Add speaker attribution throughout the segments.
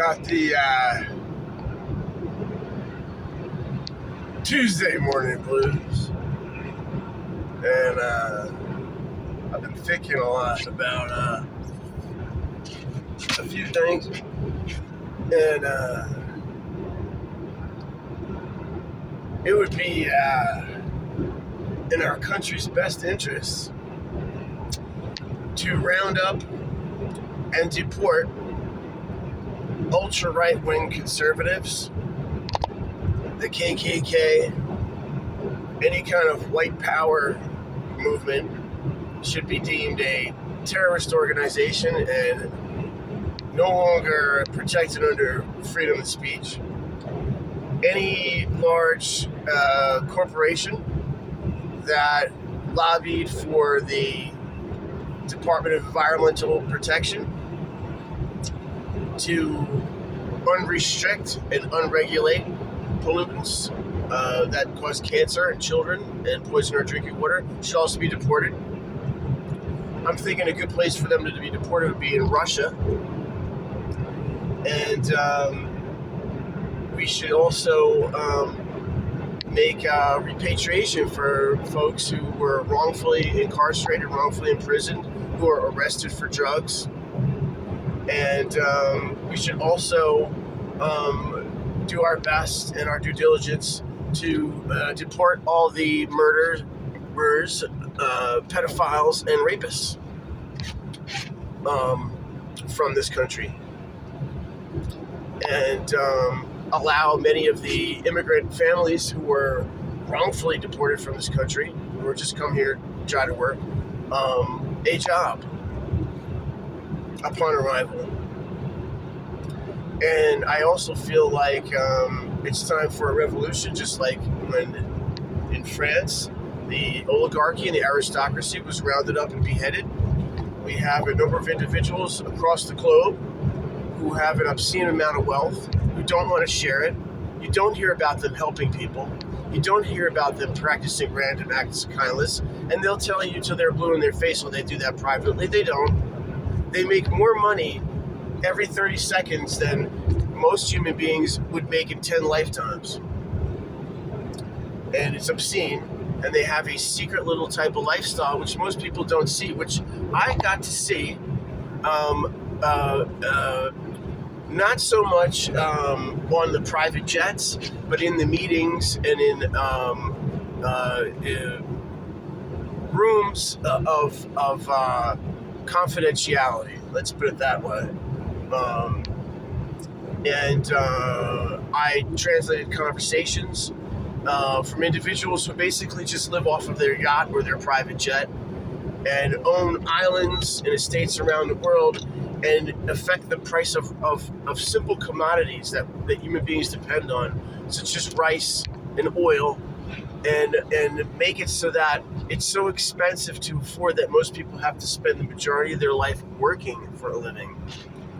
Speaker 1: got the Tuesday morning blues, and I've been thinking a lot about a few things, and it would be in our country's best interests to round up and deport ultra right-wing conservatives, the KKK, any kind of white power movement should be deemed a terrorist organization and no longer protected under freedom of speech. Any large corporation that lobbied for the Department of Environmental Protection to unrestrict and unregulate pollutants that cause cancer in children and poison our drinking water should also be deported. I'm thinking a good place for them to be deported would be in Russia. And we should also make repatriation for folks who were wrongfully incarcerated, wrongfully imprisoned, who are arrested for drugs. And we should also do our best and our due diligence to deport all the murderers, pedophiles, and rapists from this country. And allow many of the immigrant families who were wrongfully deported from this country, who were just come here to try to work, a job upon arrival. And I also feel like it's time for a revolution, just like when in France, the oligarchy and the aristocracy was rounded up and beheaded. We have a number of individuals across the globe who have an obscene amount of wealth, who don't want to share it. You don't hear about them helping people. You don't hear about them practicing random acts of kindness. And they'll tell you till they're blue in their face when they do that privately. They don't. They make more money every 30 seconds than most human beings would make in 10 lifetimes. And it's obscene. And they have a secret little type of lifestyle, which most people don't see, which I got to see not so much on the private jets, but in the meetings and in rooms of confidentiality. Let's put it that way. And I translated conversations from individuals who basically just live off of their yacht or their private jet and own islands and estates around the world and affect the price of simple commodities that human beings depend on, such as rice and oil, and make it so that it's so expensive to afford that most people have to spend the majority of their life working for a living.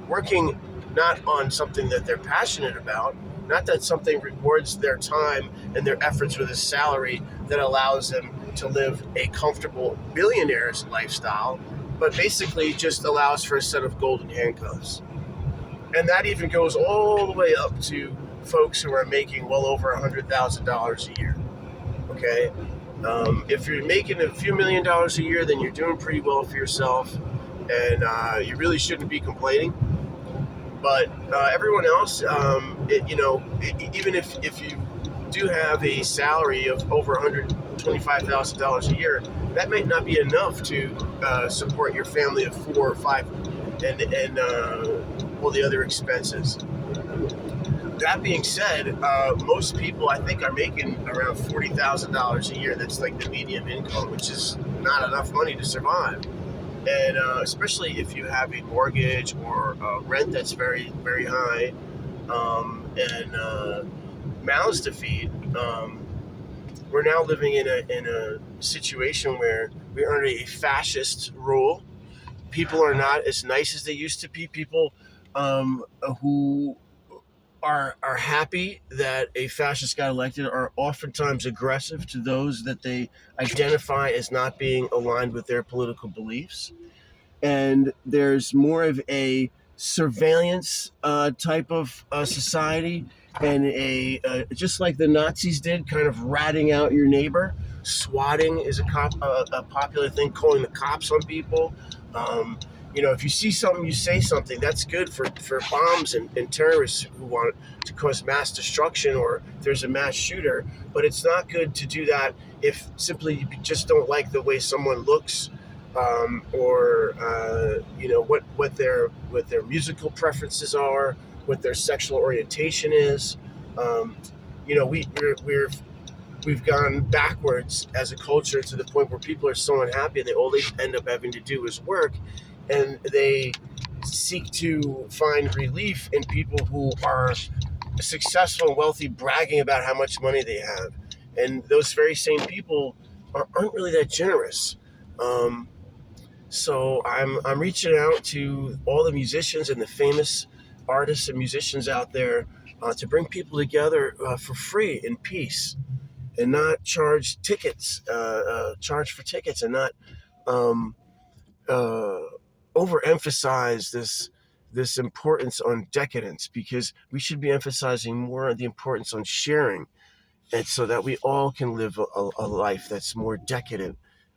Speaker 1: Working not on something that they're passionate about, not that something rewards their time and their efforts with a salary that allows them to live a comfortable billionaire's lifestyle, but basically just allows for a set of golden handcuffs. And that even goes all the way up to folks who are making well over $100,000 a year. Okay? If you're making a few $1 million a year, then you're doing pretty well for yourself, and you really shouldn't be complaining. But everyone else, even if you do have a salary of over $125,000 a year, that might not be enough to support your family of 4 or 5 and all the other expenses. That being said, most people I think are making around $40,000 a year. That's like the median income, which is not enough money to survive. And especially if you have a mortgage or rent that's very, very high, and mouths to feed. We're now living in a situation where we're under a fascist rule. People are not as nice as they used to be. People who are happy that a fascist got elected are oftentimes aggressive to those that they identify as not being aligned with their political beliefs. And there's more of a surveillance type of society, and just like the Nazis did, kind of ratting out your neighbor. Swatting is a popular thing, calling the cops on people. Um, if you see something, you say something. That's good for bombs and terrorists who want to cause mass destruction, or if there's a mass shooter. But it's not good to do that if simply you just don't like the way someone looks, or what their musical preferences are, what their sexual orientation is. Um, we've gone backwards as a culture to the point where people are so unhappy, and they all they end up having to do is work, and they seek to find relief in people who are successful and wealthy, bragging about how much money they have, and those very same people aren't really that generous. So I'm reaching out to all the musicians and the famous artists and musicians out there, to bring people together for free in peace, and not charge for tickets, and not um, uh, overemphasize this importance on decadence, because we should be emphasizing more the importance on sharing, and so that we all can live a life that's more decadent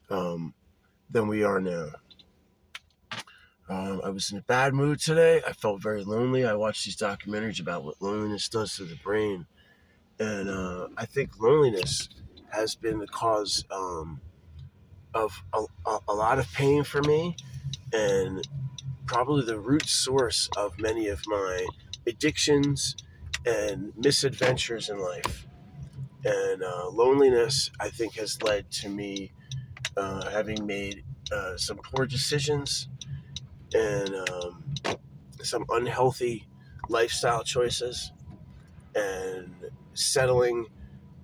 Speaker 1: than we are now. I was in a bad mood today. I felt very lonely. I watched these documentaries about what loneliness does to the brain. And I think loneliness has been the cause of a lot of pain for me, and probably the root source of many of my addictions and misadventures in life. And loneliness, I think, has led to me having made some poor decisions, and some unhealthy lifestyle choices, and settling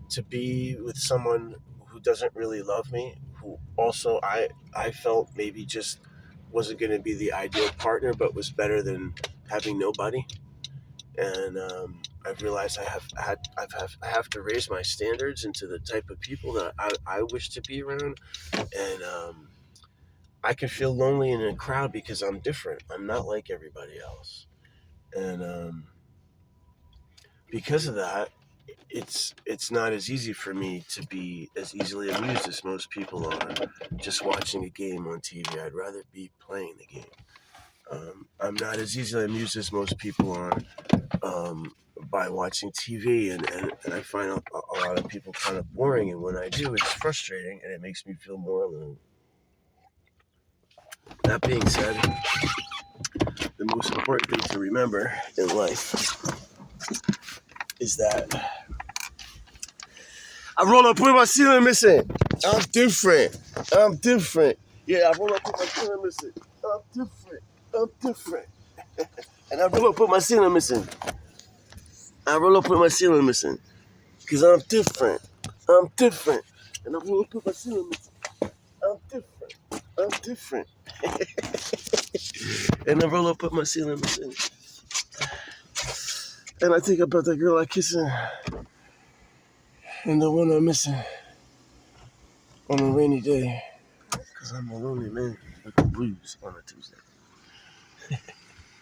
Speaker 1: to be with someone who doesn't really love me, who also I felt maybe just wasn't going to be the ideal partner, but was better than having nobody. And I've realized I have to raise my standards into the type of people that I wish to be around. And I can feel lonely in a crowd because I'm different. I'm not like everybody else. And because of that, it's not as easy for me to be as easily amused as most people are just watching a game on TV. I'd rather be playing the game. I'm not as easily amused as most people are by watching TV, and I find a lot of people kind of boring, and when I do, it's frustrating, and it makes me feel more alone. That being said, the most important thing to remember in life is that I roll up with my ceiling missing. I'm different. I'm different. Yeah, I roll up with my ceiling missing. I'm different. I'm different. And I roll up with my ceiling missing. I roll up with my ceiling missing. Because I'm different. I'm different. And I roll up with my ceiling missing. I'm different. I'm different. And I roll up with my ceiling missing. And I think about that girl I kissing. And the one I'm missing on a rainy day. Because I'm a lonely man with the blues on a Tuesday.